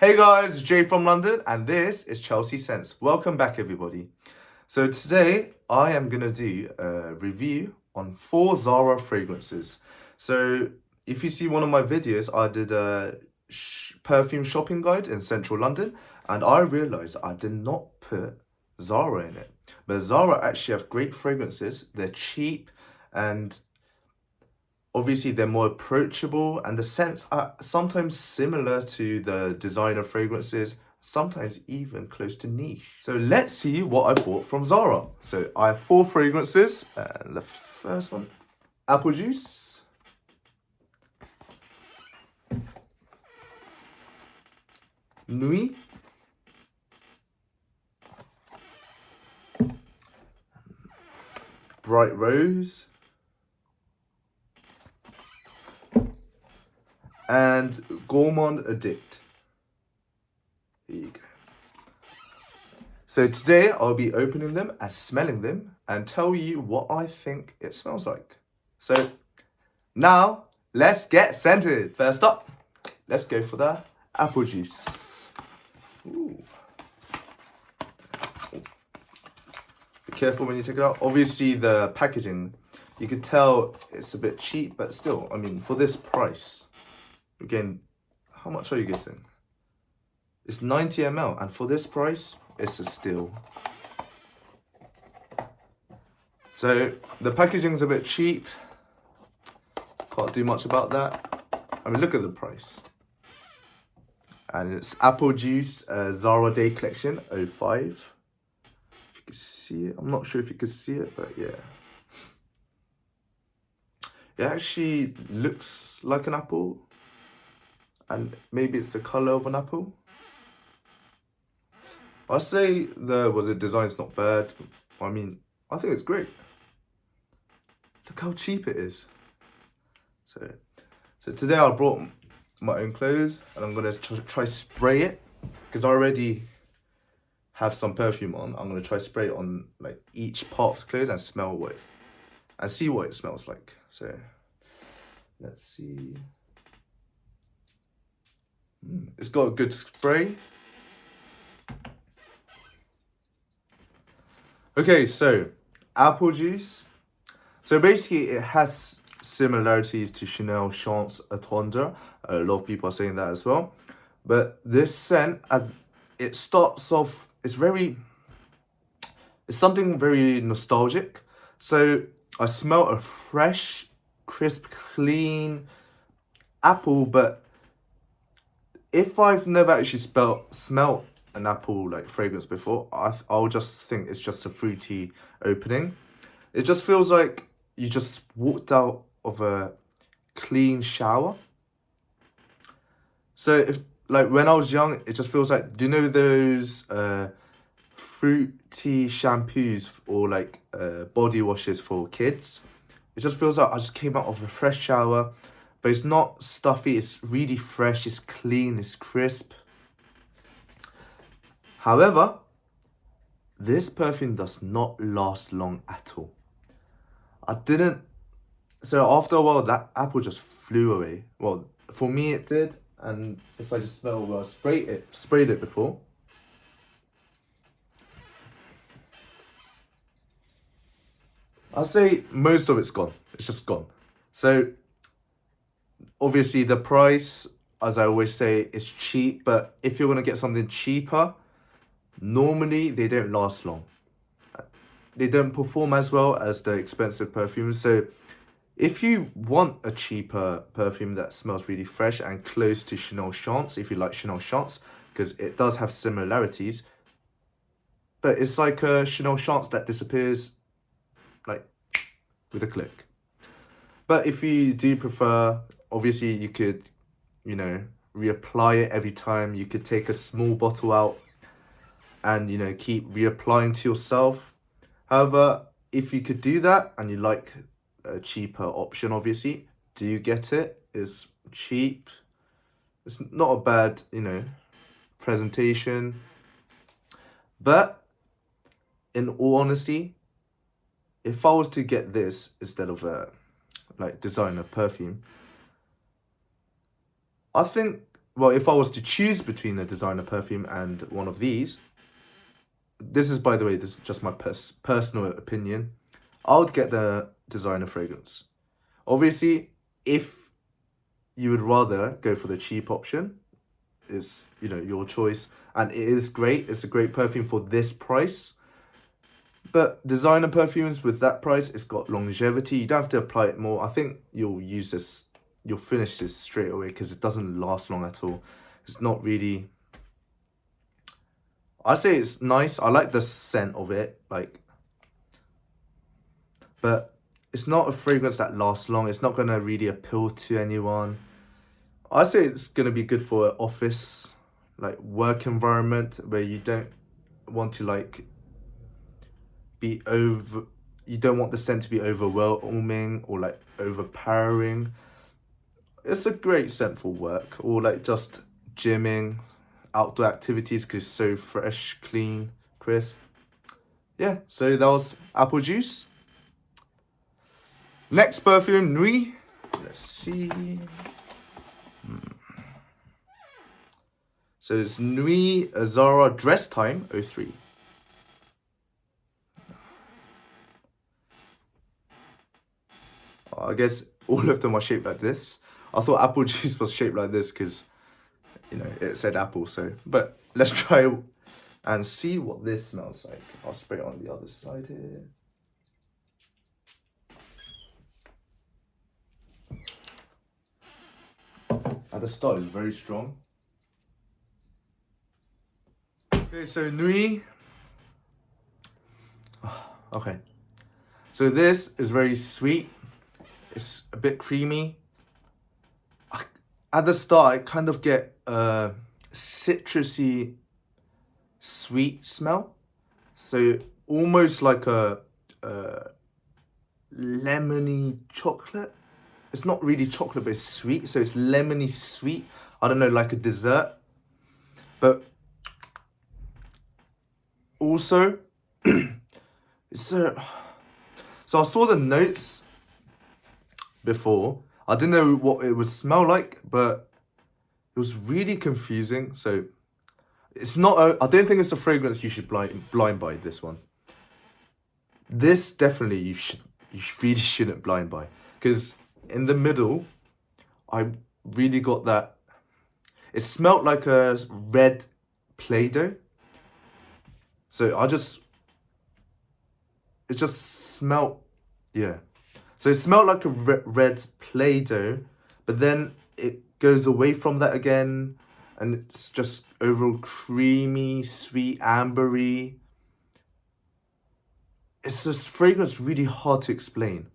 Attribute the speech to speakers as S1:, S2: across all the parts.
S1: Hey guys, Jay from London, and this is Chelsea Sense. Welcome back, everybody. So today I am gonna do a review on 4 Zara fragrances. So if you see one of my videos, I did a perfume shopping guide in central London, and I realized I did not put Zara in it. But Zara actually have great fragrances. They're cheap, and obviously they're more approachable, and the scents are sometimes similar to the designer fragrances, sometimes even close to niche. So let's see what I bought from Zara. So I have 4 fragrances, and the first one, apple juice, Nuit, bright rose, and Gourmand, addict. Here you go. So today I'll be opening them and smelling them and tell you what I think it smells like. So now let's get scented. First up, let's go for the apple juice. Ooh. Be careful when you take it out. Obviously the packaging, you could tell it's a bit cheap, but still, I mean, for this price, again, how much are you getting? It's 90 ml, and for this price, it's a steal. So the packaging's a bit cheap. Can't do much about that. I mean, look at the price. And it's apple juice, Zara Day Collection 05. If you can see it, I'm not sure if you can see it, but yeah. It actually looks like an apple, and maybe it's the color of an apple. I say the design's not bad. I mean, I think it's great. Look how cheap it is. So today I brought my own clothes, and I'm gonna try spray it, because I already have some perfume on. I'm gonna try spray it on like each part of the clothes and smell what and see what it smells like. So let's see. It's got a good spray. Okay, so apple juice. So basically it has similarities to Chanel Chance Attendre. A lot of people are saying that as well. But this scent, it starts off, it's something very nostalgic. So I smell a fresh, crisp, clean apple, but if I've never actually smelled an apple like fragrance before, I'll just think it's just a fruity opening. It just feels like you just walked out of a clean shower. So if like when I was young, it just feels like, do you know those fruity shampoos or like body washes for kids? It just feels like I just came out of a fresh shower, but it's not stuffy, it's really fresh, it's clean, it's crisp. However, this perfume does not last long at all. So after a while, that apple just flew away. Well, for me it did, and if I just smell where I sprayed it before. I'll say most of it's gone. It's just gone. So obviously the price, as I always say, is cheap, but if you're gonna get something cheaper, normally they don't last long. They don't perform as well as the expensive perfumes. So if you want a cheaper perfume that smells really fresh and close to Chanel Chance, if you like Chanel Chance, because it does have similarities, but it's like a Chanel Chance that disappears like with a click. But if you do prefer, obviously you could, reapply it every time. You could take a small bottle out and, keep reapplying to yourself. However, if you could do that and you like a cheaper option, obviously, do get it. It's cheap. It's not a bad, presentation. But in all honesty, if I was to get this instead of a designer perfume, I think well, if I was to choose between a designer perfume and one of these, this is, by the way, this is just my personal opinion. I would get the designer fragrance. Obviously, if you would rather go for the cheap option, it's, you know, your choice, and it is great. It's a great perfume for this price. But designer perfumes with that price, it's got longevity. You don't have to apply it more. I think you'll finish this straight away because it doesn't last long at all. It's not really, I say it's nice. I like the scent of it, like, but it's not a fragrance that lasts long. It's not gonna really appeal to anyone. I say it's gonna be good for an office, like work environment where you don't want to like you don't want the scent to be overwhelming or like overpowering. It's a great scent for work or like just gymming, outdoor activities because it's so fresh, clean, crisp. Yeah, so that was apple juice. Next perfume, Nuit. Let's see. So it's Nuit Zara Dress Time 03. I guess all of them are shaped like this. I thought apple juice was shaped like this because, you know, it said apple. So, but let's try and see what this smells like. I'll spray it on the other side here. At the start, it's very strong. Okay, so Nuit. Okay. So this is very sweet. It's a bit creamy. At the start, I kind of get a citrusy, sweet smell. So almost like a lemony chocolate. It's not really chocolate, but it's sweet. So it's lemony sweet. I don't know, like a dessert. But also, so I saw the notes before. I didn't know what it would smell like, but it was really confusing. So it's not I don't think it's a fragrance you should blind buy this one. This definitely you really shouldn't blind buy, because in the middle I really got that, it smelled like a red Play-Doh. So it just smelled, yeah. So it smelled like a red Play-Doh, but then it goes away from that again, and it's just overall creamy, sweet, ambery. It's this fragrance really hard to explain.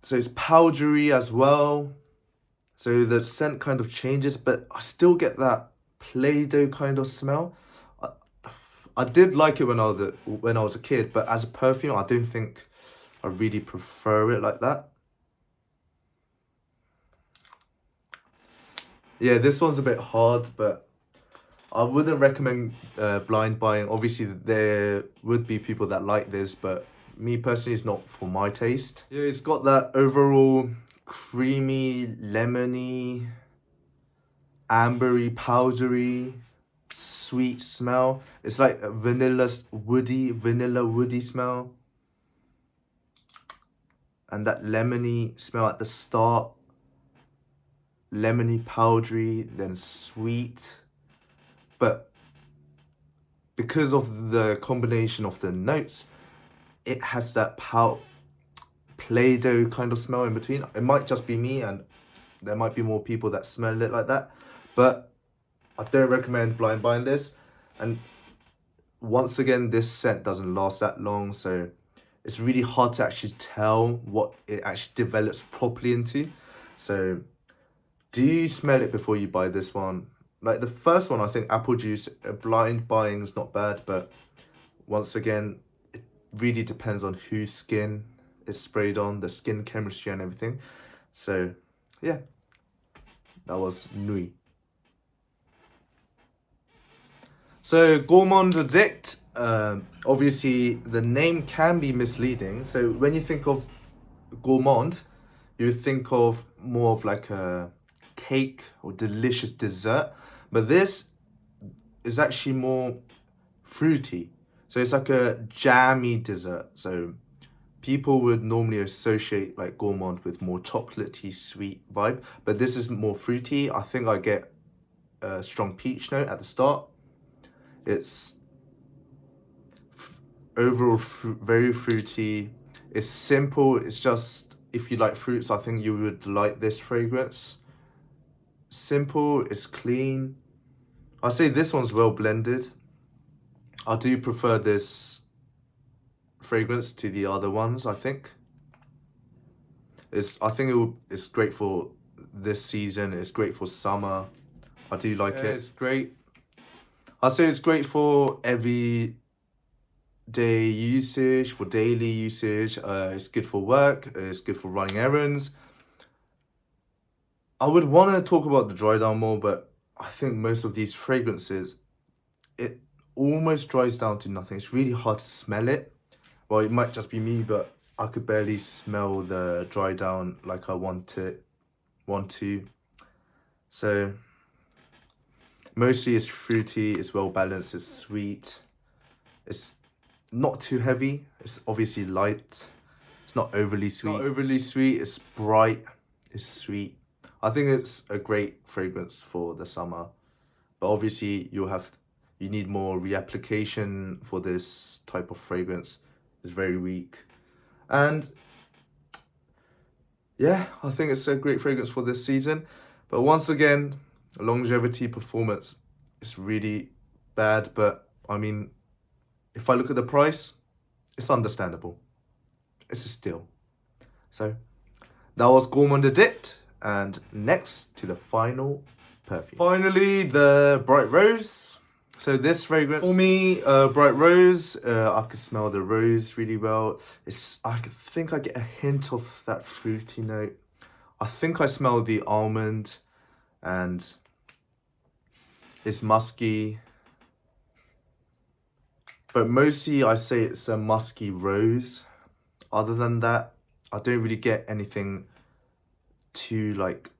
S1: So it's powdery as well. So the scent kind of changes, but I still get that Play-Doh kind of smell. I did like it when I was a kid, but as a perfume, I don't think I really prefer it like that. Yeah, this one's a bit hard, but I wouldn't recommend blind buying. Obviously, there would be people that like this, but me personally, it's not for my taste. Yeah, it's got that overall creamy, lemony, ambery, powdery, sweet smell. It's like a vanilla woody smell. And that lemony smell at the start. Lemony, powdery, then sweet. But because of the combination of the notes, it has that Play-Doh kind of smell in between. It might just be me, and there might be more people that smell it like that. But I don't recommend blind buying this. And once again, this scent doesn't last that long, so it's really hard to actually tell what it actually develops properly into. So do you smell it before you buy this one? Like the first one, I think apple juice, blind buying is not bad, but once again, it really depends on whose skin is sprayed on, the skin chemistry and everything. So yeah, that was Nuit. So Gourmand Addict, obviously the name can be misleading. So when you think of Gourmand, you think of more of like a cake or delicious dessert. But this is actually more fruity. So it's like a jammy dessert. So people would normally associate like Gourmand with more chocolatey, sweet vibe. But this is more fruity. I think I get a strong peach note at the start. It's overall very fruity. It's simple. It's just, if you like fruits, I think you would like this fragrance. Simple, it's clean. I say this one's well blended. I do prefer this fragrance to the other ones, I think. It's great for this season. It's great for summer. I do like it. It's great. I say it's great for everyday usage, for daily usage. It's good for work. It's good for running errands. I would want to talk about the dry down more, but I think most of these fragrances, it almost dries down to nothing. It's really hard to smell it. Well, it might just be me, but I could barely smell the dry down like I want to. So mostly it's fruity, it's well balanced, it's sweet. It's not too heavy. It's obviously light. It's not overly sweet. Not overly sweet. It's bright. It's sweet. I think it's a great fragrance for the summer, but obviously you need more reapplication for this type of fragrance. It's very weak, and yeah, I think it's a great fragrance for this season. But once again, longevity performance is really bad. But I mean, if I look at the price, it's understandable. It's a steal. So that was Gourmand Addict. And next to the final perfume. Finally, the Bright Rose. So this fragrance, for me, Bright Rose, I can smell the rose really well. I think I get a hint of that fruity note. I think I smell the almond, and it's musky. But mostly I say it's a musky rose. Other than that, I don't really get anything too, like,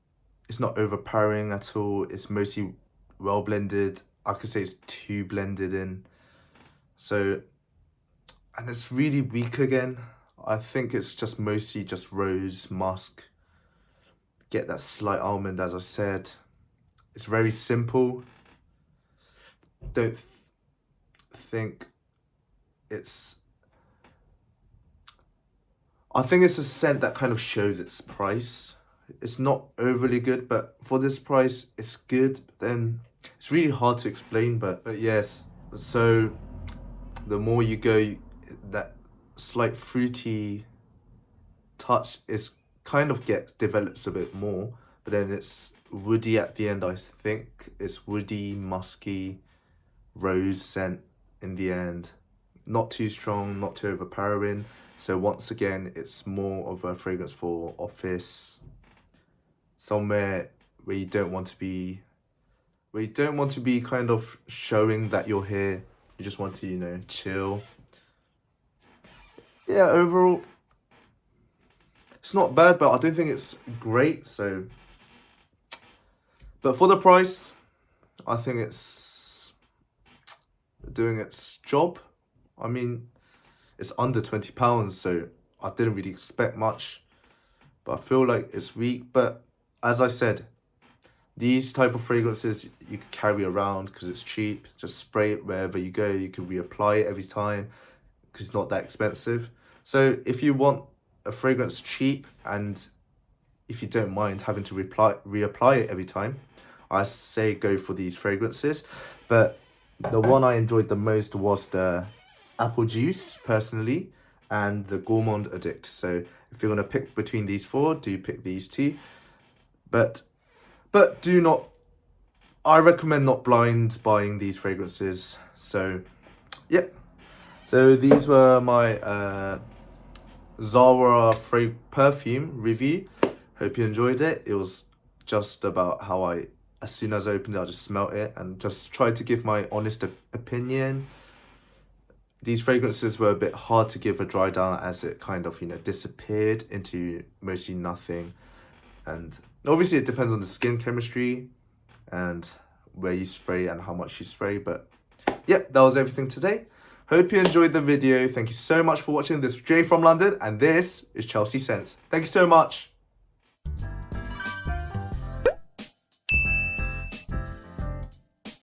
S1: it's not overpowering at all. It's mostly well blended. I could say it's too blended in. So, and it's really weak again. I think it's just mostly just rose, musk. Get that slight almond, as I said. It's very simple. Don't think it's... I think it's a scent that kind of shows its price. It's not overly good, but for this price, it's good. But then it's really hard to explain, but yes. So the more you go, that slight fruity touch is kind of develops a bit more, but then it's woody at the end. I think it's woody, musky, rose scent in the end. Not too strong, not too overpowering. So once again, it's more of a fragrance for office, somewhere where you don't want to be kind of showing that you're here. You just want to, chill. Yeah, overall, it's not bad, but I don't think it's great. So, but for the price, I think it's doing its job. I mean, it's under £20, so I didn't really expect much, but I feel like it's weak. But as I said, these type of fragrances you can carry around because it's cheap. Just spray it wherever you go. You can reapply it every time because it's not that expensive. So if you want a fragrance cheap, and if you don't mind having to reapply it every time, I say go for these fragrances. But the one I enjoyed the most was the Apple Juice, personally, and the Gourmand Addict. So if you're going to pick between these four, do pick these two. But do not, I recommend not blind buying these fragrances. So, yeah. So these were my Zara perfume review. Hope you enjoyed it. It was just about how as soon as I opened it, I just smelt it and just tried to give my honest opinion. These fragrances were a bit hard to give a dry down as it kind of, disappeared into mostly nothing. And obviously it depends on the skin chemistry and where you spray and how much you spray. But yep, that was everything today. Hope you enjoyed the video. Thank you so much for watching. This is Jay from London, and this is Chelsea Scents. Thank you so much.